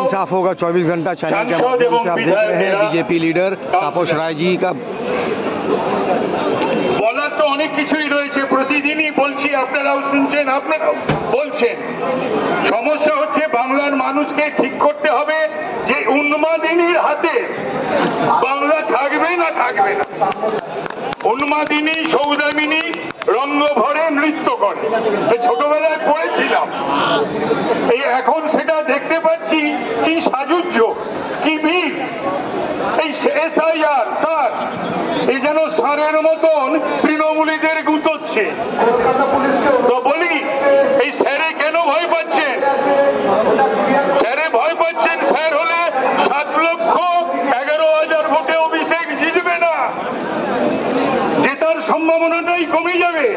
इंसाफ होगा 24 घंटा चैनल के माध्यम से आप देख रहे हैं बीजेपी लीडर तापस राय जी का। বলার তো অনেক কিছুই রয়েছে, প্রতিদিনই বলছি, আপনারাও শুনছেন, আপনারাও বলছেন। সমস্যা হচ্ছে বাংলার মানুষকে ঠিক করতে হবে যে উন্মাদিনীর হাতে বাংলা থাকবে না থাকবে না। উন্মাদিনী সৌদামিনী রঙ্গ ভরে নৃত্য করে, ছোটবেলায় পড়েছিলাম। এই এখন সেটা দেখতে পাচ্ছি কি সাজুজ্য, কি বীর। এই এসআইআর স্যার, এই যেন সারের মতন তৃণমূলীদের গুতোচ্ছে। তো বলি, এই স্যারে কেন ভয় পাচ্ছেন? স্যারে ভয় পাচ্ছেন, স্যার হলে 7,11,000 ভোটে অভিষেক জিতবে না, জেতার সম্ভাবনাটাই কমে যাবে।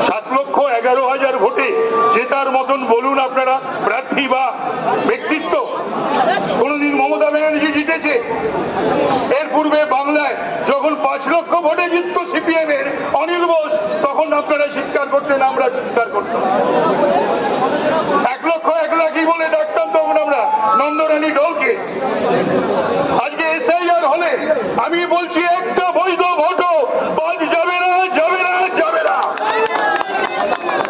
7,11,000 ভোটে জেতার মতন বলুন আপনারা প্রার্থী বা ব্যক্তিত্ব? কোনদিন মমতা ব্যানার্জি জিতেছে? এর পূর্বে বাংলায় যখন 5 লক্ষ ভোটে জিতত সিপিএম এর অনিল বোস, তখন আপনারা চিৎকার করতেন, আমরা চিৎকার করতাম। 1 লক্ষ 1 লাখই বলে ডাকতাম তখন আমরা নন্দরানী দলকে। আজকে এসআইআর হলে আমি বলছি একটা বৈধ ভোটও বাদ যাবে না, যাবে না, যাবে না।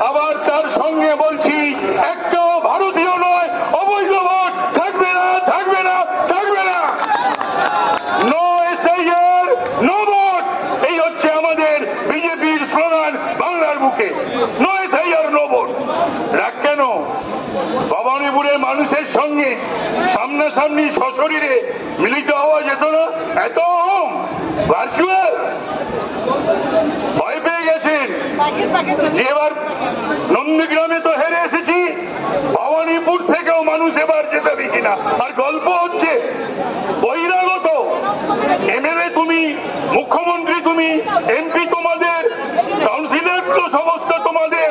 আবার তার সঙ্গে বলছি একটাও ভারতীয় নয় অবৈধ ভোট থাকবে না, থাকবে না, থাকবে না। নো এসআইআর, নো ভোট, এই হচ্ছে আমাদের বিজেপির স্লোগান বাংলার বুকে। No SIR, no vote. রাগ কেন? ভবানীপুরের মানুষের সঙ্গে সামনাসামনি সশরীরে মিলিত হওয়া যেত না? এত ভার্চুয়াল ভয় পেয়ে গেছেন যে এবার নন্দীগ্রামে তো হেরে এসেছি, ভবানীপুর থেকেও মানুষ এবার জেতাবে কিনা। আর গল্প হচ্ছে বহিরাগত এমএলএ তুমি, মুখ্যমন্ত্রী তুমি, এমপি তোমাদের, কাউন্সিলর তো সমস্ত তোমাদের,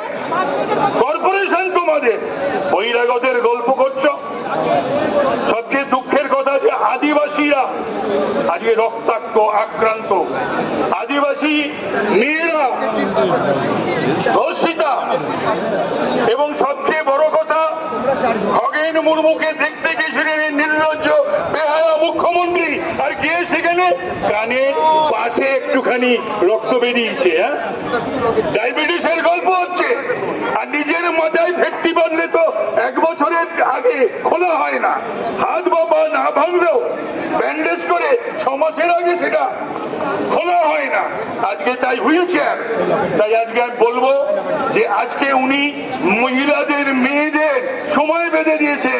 কর্পোরেশন তোমাদের, বহিরাগতের গল্প করছো। সবচেয়ে দুঃখের কথা যে আদিবাসীরা আজকে রক্তাক্ত, আক্রান্ত। আদিবাসী মেয়েরা ধর্ষিতা, এবং সবচেয়ে বড় কথা খগেন মুর্মুকে দেখতে গেছিলেন নির্লজ্জ বেহায়া মুখ্যমন্ত্রী, আর গিয়ে সেখানে কানের পাশে একটুখানি রক্ত বেরিয়েছে। ডায়াবেটিসের গল্প হচ্ছে। আর নিজের মাথায় ভেট্টি বাঁধলে তো 1 বছরের আগে খোলা হয় না, হাত বা পা না ভাঙলেও ব্যান্ডেজ করে 6 মাসের আগে সেটা খোলা হয় না। আজকে তাই হুইল চেয়ার। তাই আজকে আমি বলবো যে আজকে উনি মহিলাদের, মেয়েদের সময় বেঁধে দিয়েছে।